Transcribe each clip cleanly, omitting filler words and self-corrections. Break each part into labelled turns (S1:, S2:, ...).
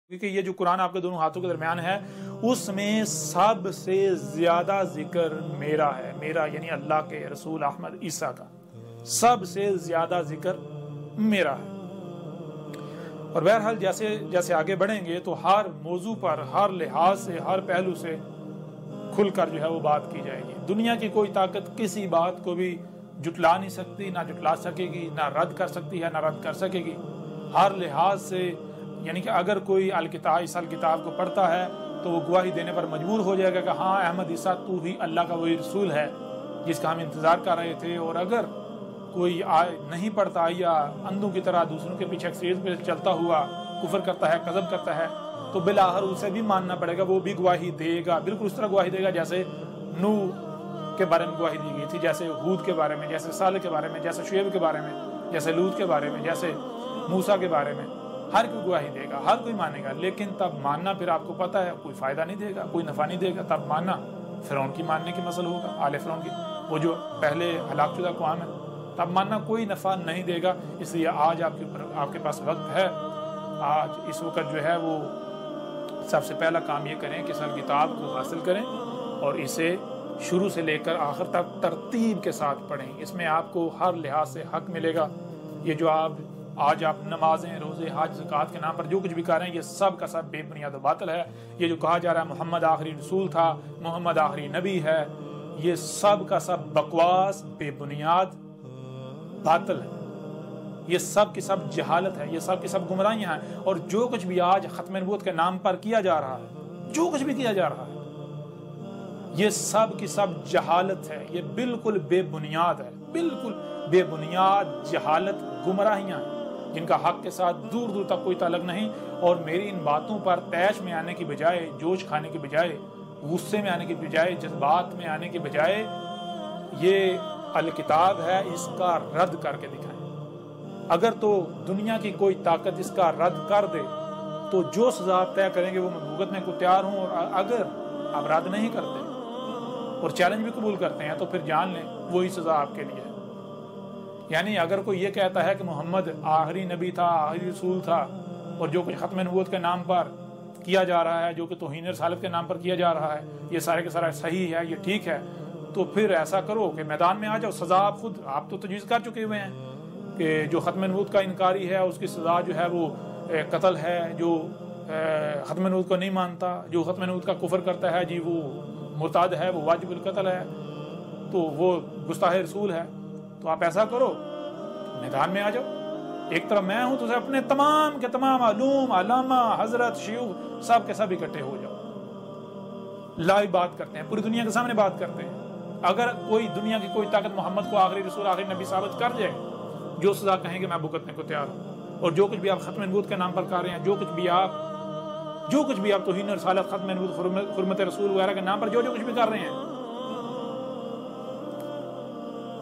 S1: کیونکہ یہ جو قرآن آپ کے دونوں ہاتھوں کے درمیان ہے اس میں سب سے زیادہ ذکر میرا ہے، میرا یعنی اللہ کے رسول احمد عیسیٰ کا سب سے زیادہ ذکر میرا ہے۔ اور بہرحال جیسے جیسے آگے بڑھیں گے تو ہر موضوع پر ہر لحاظ سے ہر پہلو سے کھل کر جو ہے وہ بات کی جائے گی۔ دنیا کی کوئی طاقت کسی بات کو بھی جٹلا نہیں سکتی، نہ جٹلا سکے گی، نہ رد کر سکتی ہے، نہ رد کر سکے گی۔ ہر لحاظ سے یعنی کہ اگر کوئی اس الکتاب کو پڑھتا ہے تو وہ گواہی دینے پر مجبور ہو جائے گا کہ ہاں احمد عیسیٰ تو ہی اللہ کا وہی رسول ہے جس کا ہم انتظار کر رہے تھے۔ اور اگر کوئی نہیں پڑھتا یا اندھوں کی طرح دوسروں کے پیچھے ایکسیز پہ چلتا ہوا کفر کرتا ہے، کذب کرتا ہے، تو بالآخر اسے بھی ماننا پڑے گا، وہ بھی گواہی دے گا، بالکل اس طرح گواہی دے گا جیسے نوح کے بارے میں گواہی دی گئی تھی، جیسے ہود کے بارے میں، جیسے صالح کے بارے میں، جیسے شعیب کے بارے میں، جیسے لوط کے بارے میں، جیسے موسیٰ کے بارے میں۔ ہر کوئی گواہی دے گا، ہر کوئی مانے گا، لیکن تب ماننا پھر آپ کو پتہ ہے کوئی فائدہ نہیں دے گا، کوئی نفع نہیں دے گا۔ تب ماننا فرعون کی ماننے کی مسئلہ ہوگا، آل فرعون کی، وہ جو پہلے ہلاک شدہ اقوام ہے، تب ماننا کوئی نفع نہیں دے گا۔ اس لیے آج آپ کے پاس وقت ہے، آج اس وقت جو ہے وہ سب سے پہلا کام یہ کریں کہ اس کتاب کو حاصل کریں اور اسے شروع سے لے کر آخر تک ترتیب کے ساتھ پڑھیں۔ اس میں آپ کو ہر لحاظ سے حق ملے گا۔ یہ جو آج آپ نمازیں، روزے، حج، زکوٰۃ کے نام پر جو کچھ بھی کر رہے ہیں، یہ سب کا سب بے بنیاد و باطل ہے۔ یہ جو کہا جا رہا ہے محمد آخری رسول تھا، محمد آخری نبی ہے، یہ سب کا سب بکواس، بے بنیاد، باطل ہے۔ یہ سب کی سب جہالت ہے، یہ سب کی سب گمراہیاں ہیں۔ اور جو کچھ بھی آج ختم نبوت کے نام پر کیا جا رہا ہے، جو کچھ بھی کیا جا رہا ہے، یہ سب کی سب جہالت ہے، یہ بالکل بے بنیاد ہے، بالکل بے بنیاد جہالت، گمراہیاں ہیں جن کا حق کے ساتھ دور دور تک کوئی تعلق نہیں۔ اور میری ان باتوں پر طیش میں آنے کی بجائے، جوش کھانے کی بجائے، غصے میں آنے کی بجائے، جذبات میں آنے کی بجائے، یہ الکتاب ہے، اس کا رد کر کے دکھائیں۔ اگر تو دنیا کی کوئی طاقت اس کا رد کر دے تو جو سزا آپ طے کریں گے وہ میں بھگتنے کو تیار ہوں، اور اگر آپ رد نہیں کرتے اور چیلنج بھی قبول کرتے ہیں تو پھر جان لیں وہی سزا آپ کے لیے ہے۔ یعنی اگر کوئی یہ کہتا ہے کہ محمد آخری نبی تھا، آخری رسول تھا، اور جو کچھ ختم نبوت کے نام پر کیا جا رہا ہے، جو کہ توہین رسالت کے نام پر کیا جا رہا ہے، یہ سارے کے سارا صحیح ہے، یہ ٹھیک ہے، تو پھر ایسا کرو کہ میدان میں آ جاؤ۔ سزا آپ تو تجویز کر چکے ہوئے ہیں کہ جو ختم نبوت کا انکاری ہے اس کی سزا جو ہے وہ قتل ہے، جو ختم نبوت کو نہیں مانتا، جو ختم نبوت کا کفر کرتا ہے، جی وہ مرتد ہے، وہ واجب القتل ہے، تو وہ گستاخ رسول ہے۔ تو آپ ایسا کرو، میدان میں آ جاؤ، ایک طرف میں ہوں تو اپنے تمام کے تمام علوم، علامہ، حضرت، شیوخ سب کے سب اکٹھے ہو جاؤ، لائیو بات کرتے ہیں، پوری دنیا کے سامنے بات کرتے ہیں۔ اگر کوئی دنیا کی کوئی طاقت محمد کو آخری رسول، آخری نبی ثابت کر جائے، جو سزا کہیں گے میں بھگتنے کو تیار ہوں۔ اور جو کچھ بھی آپ ختم نبوت کے نام پر کر رہے ہیں، جو کچھ بھی آپ توہین رسالت، ختم نبوت، حرمت رسول وغیرہ کے نام پر جو کچھ بھی کر رہے ہیں،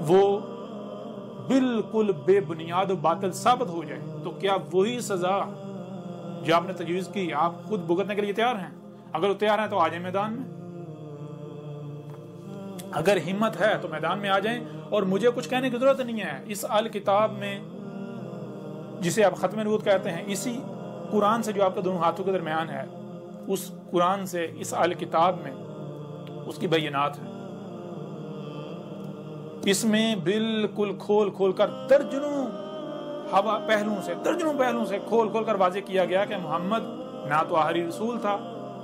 S1: وہ بالکل بے بنیاد و باطل ثابت ہو جائے تو کیا وہی سزا جو آپ نے تجویز کی آپ خود بھگتنے کے لیے تیار ہیں؟ اگر وہ تیار ہیں تو آ جائیں میدان میں، اگر ہمت ہے تو میدان میں آ جائیں۔ اور مجھے کچھ کہنے کی ضرورت نہیں ہے، اس الکتاب میں جسے آپ ختم نبوت کہتے ہیں، اسی قرآن سے جو آپ کے دونوں ہاتھوں کے درمیان ہے، اس قرآن سے، اس الکتاب میں اس کی بینات ہیں۔ اس میں بالکل کھول کر درجنوں پہلوؤں سے کھول کر واضح کیا گیا کہ محمد نہ تو آخری رسول تھا،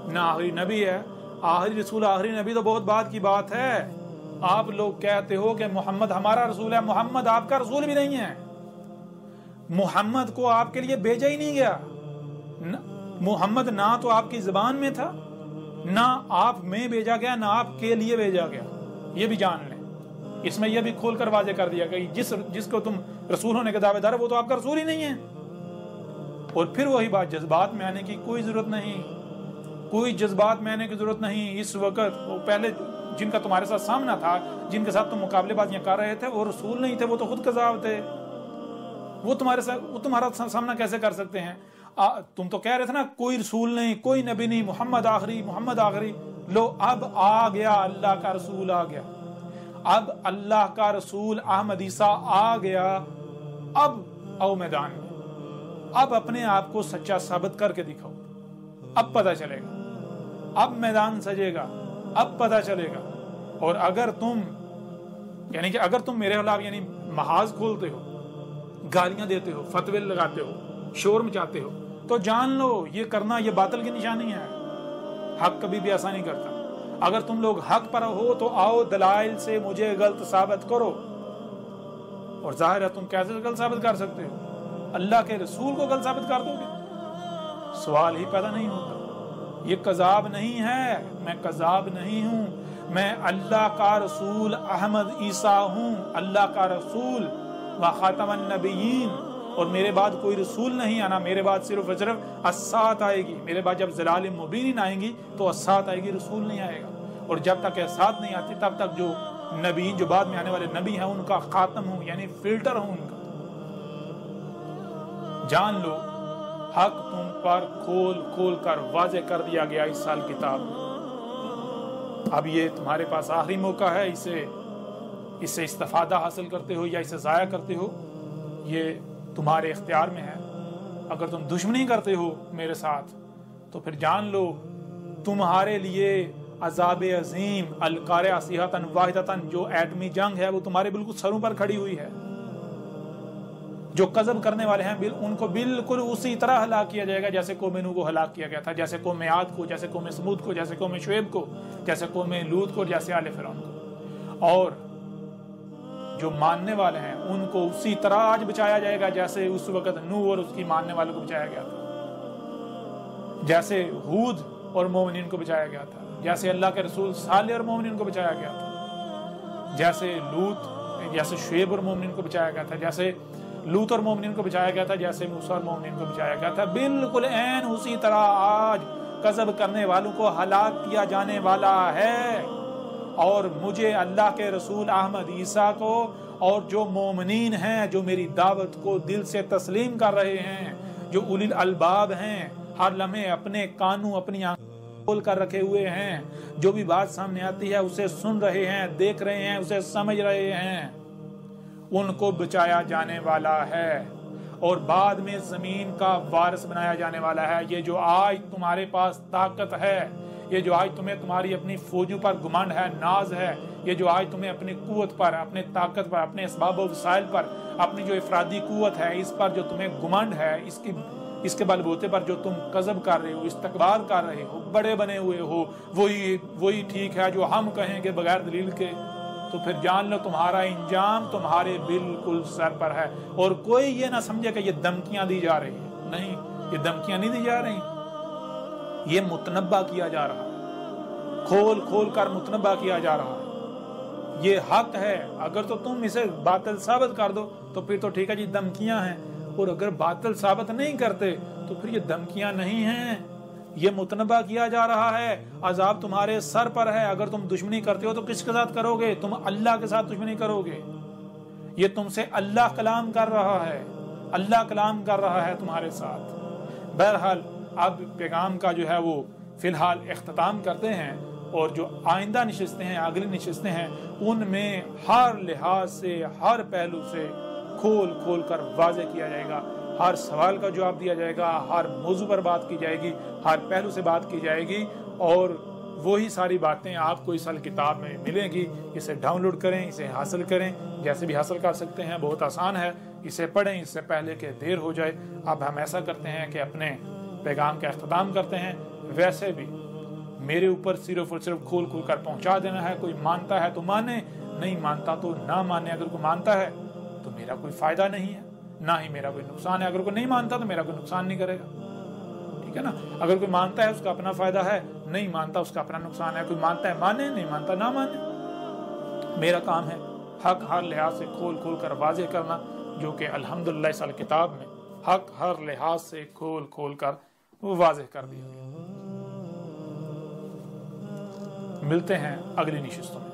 S1: نہ آخری نبی ہے۔ آخری رسول، آخری نبی تو بہت بعد کی بات ہے۔ آپ لوگ کہتے ہو کہ محمد ہمارا رسول ہے، محمد آپ کا رسول بھی نہیں ہے۔ محمد کو آپ کے لیے بھیجا ہی نہیں گیا۔ محمد نہ تو آپ کی زبان میں تھا، نہ آپ میں بھیجا گیا، نہ آپ کے لیے بھیجا گیا، یہ بھی جان لیں۔ اس میں یہ بھی کھول کر واضح کر دیا کہ جس کو تم رسول ہونے کے دعوے دار وہ تو آپ کا رسول ہی نہیں ہے۔ اور پھر وہی بات، جذبات میں آنے کی کوئی ضرورت نہیں، کوئی جذبات میں آنے کی ضرورت نہیں۔ اس وقت وہ پہلے جن کا تمہارے ساتھ سامنا تھا، جن کے ساتھ تم مقابلے بازیاں کر رہے تھے، وہ رسول نہیں تھے، وہ تو خود کذاب تھے۔ وہ تمہارا سامنا کیسے کر سکتے ہیں؟ تم تو کہہ رہے تھے نا کوئی رسول نہیں، کوئی نبی نہیں، محمد آخری۔ لو اب آ گیا، اللہ کا رسول آ گیا، اب اللہ کا رسول احمد عیسیٰ آ گیا۔ اب آؤ میدان میں، اب اپنے آپ کو سچا ثابت کر کے دکھاؤ۔ اب پتہ چلے گا، اب میدان سجے گا، اب پتہ چلے گا۔ اور اگر تم یعنی کہ اگر تم میرے خلاف یعنی محاذ کھولتے ہو، گالیاں دیتے ہو، فتوے لگاتے ہو، شور مچاتے ہو، تو جان لو یہ کرنا یہ باطل کی نشانی ہے۔ حق کبھی بھی ایسا نہیں کرتا۔ اگر تم لوگ حق پر ہو تو آؤ دلائل سے مجھے غلط ثابت کرو۔ اور ظاہر ہے تم کیسے غلط ثابت کر سکتے ہو؟ اللہ کے رسول کو غلط ثابت کر دو گے؟ سوال ہی پیدا نہیں ہوتا۔ یہ کذاب نہیں ہے، میں کذاب نہیں ہوں، میں اللہ کا رسول احمد عیسیٰ ہوں، اللہ کا رسول و خاتم النبیین، اور میرے بعد کوئی رسول نہیں آنا، میرے بعد صرف و صرف اسات آئے گی۔ میرے بعد جب ضلال مبین آئیں گی تو اسات آئے گی، رسول نہیں آئے گا۔ اور جب تک اسات نہیں آتی تب تک جو نبی جو بعد میں آنے والے نبی ہیں ان کا خاتم ہوں یعنی فلٹر ہوں ان کا۔ جان لو حق تم پر کھول کھول کر واضح کر دیا گیا اس سال کتاب میں۔ اب یہ تمہارے پاس آخری موقع ہے، اسے استفادہ حاصل کرتے ہو یا اسے ضائع کرتے ہو، یہ تمہارے اختیار میں ہے۔ اگر تم دشمنی کرتے ہو میرے ساتھ تو پھر جان لو تمہارے لیے عذاب عظیم القارعہ صیحۃ واحدۃ جو ایٹمی جنگ ہے وہ تمہارے بالکل سروں پر کھڑی ہوئی ہے۔ جو کذب کرنے والے ہیں ان کو بالکل اسی طرح ہلاک کیا جائے گا جیسے قوم نوح کو ہلاک کیا گیا تھا، جیسے قوم عاد کو، جیسے قوم سمود کو، جیسے قوم شعیب کو، جیسے قوم لوط کو، جیسے آل فرعون کو۔ اور جو ماننے والے ہیں ان کو اسی طرح آج بچایا جائے گا جیسے اس وقت نوح اور اس کی ماننے والوں کو بچایا گیا تھا، جیسے ہود اور مومنین کو بچایا گیا تھا، جیسے اللہ کے رسول صالح اور مومنین کو بچایا گیا تھا، جیسے شعیب اور مومنین کو بچایا گیا تھا، جیسے لوط اور مومنین کو بچایا گیا تھا، جیسے موسیٰ اور مومنین کو بچایا گیا تھا، بالکل عین اسی طرح آج کذب کرنے والوں کو ہلاک کیا جانے والا ہے۔ اور مجھے اللہ کے رسول احمد عیسیٰ کو اور جو مومنین ہیں جو میری دعوت کو دل سے تسلیم کر رہے ہیں، جو اولی الالباب ہیں، ہر لمحے اپنے کانوں اپنی آنکھوں کھول کر رکھے ہوئے ہیں، جو بھی بات سامنے آتی ہے اسے سن رہے ہیں، دیکھ رہے ہیں، اسے سمجھ رہے ہیں، ان کو بچایا جانے والا ہے اور بعد میں زمین کا وارث بنایا جانے والا ہے۔ یہ جو آج تمہارے پاس طاقت ہے، یہ جو آج تمہیں تمہاری اپنی فوجوں پر گمانڈ ہے، ناز ہے، یہ جو آج تمہیں اپنی قوت پر، اپنے طاقت پر، اپنے اسباب و وسائل پر، اپنی جو افرادی قوت ہے اس پر جو تمہیں گمانڈ ہے، اس کے بلبوتے پر جو تم کذب کر رہے ہو، استکبار کر رہے ہو، بڑے بنے ہوئے ہو، وہی ٹھیک ہے جو ہم کہیں گے بغیر دلیل کے، تو پھر جان لو تمہارا انجام تمہارے بالکل سر پر ہے۔ اور کوئی یہ نہ سمجھے کہ یہ دھمکیاں دی جا رہی ہیں، نہیں، یہ دھمکیاں نہیں دی جا رہی، یہ متنبہ کیا جا رہا ہے، کھول کھول کر متنبہ کیا جا رہا ہے۔ یہ حق ہے، اگر تو تم اسے باطل ثابت کر دو تو پھر تو ٹھیک ہے جی دھمکیاں ہیں، اور اگر باطل ثابت نہیں کرتے تو پھر یہ دھمکیاں نہیں ہیں، یہ متنبہ کیا جا رہا ہے، عذاب تمہارے سر پر ہے۔ اگر تم دشمنی کرتے ہو تو کس کے ساتھ کرو گے؟ تم اللہ کے ساتھ دشمنی کرو گے۔ یہ تم سے اللہ کلام کر رہا ہے، اللہ کلام کر رہا ہے تمہارے ساتھ۔ بہرحال اب پیغام کا جو ہے وہ فی الحال اختتام کرتے ہیں، اور جو آئندہ نشستیں ہیں، اگلی نشستیں ہیں، ان میں ہر لحاظ سے، ہر پہلو سے کھول کھول کر واضح کیا جائے گا، ہر سوال کا جواب دیا جائے گا، ہر موضوع پر بات کی جائے گی، ہر پہلو سے بات کی جائے گی، اور وہی ساری باتیں آپ کو اس سال کتاب میں ملیں گی۔ اسے ڈاؤن لوڈ کریں، اسے حاصل کریں، جیسے بھی حاصل کر سکتے ہیں، بہت آسان ہے، اسے پڑھیں اس سے پہلے کہ دیر ہو جائے۔ اب ہم ایسا کرتے ہیں کہ اپنے پیغام کا اختتام کرتے ہیں۔ ویسے بھی میرے اوپر صرف اور صرف کھول کھول کر پہنچا دینا ہے، کوئی مانتا ہے تو مانے، نہیں مانتا تو نہ مانے۔ اگر کوئی مانتا ہے تو میرا کوئی فائدہ نہیں ہے، نہ ہی میرا کوئی نقصان ہے، اگر کوئی نہیں مانتا تو میرا کوئی نقصان نہیں کرے گا، ٹھیک ہے نا۔ اگر کوئی مانتا ہے اس کا اپنا فائدہ ہے، نہیں مانتا اس کا اپنا نقصان ہے۔ کوئی مانتا ہے مانے، نہیں مانتا نہ مانے۔ میرا کام ہے حق ہر لحاظ سے کھول کھول کر واضح کرنا، جو کہ الحمدللہ اس سال کتاب میں حق ہر لحاظ سے کھول کھول کر واضح کر دیا گیا۔ ملتے ہیں اگلی نشستوں میں۔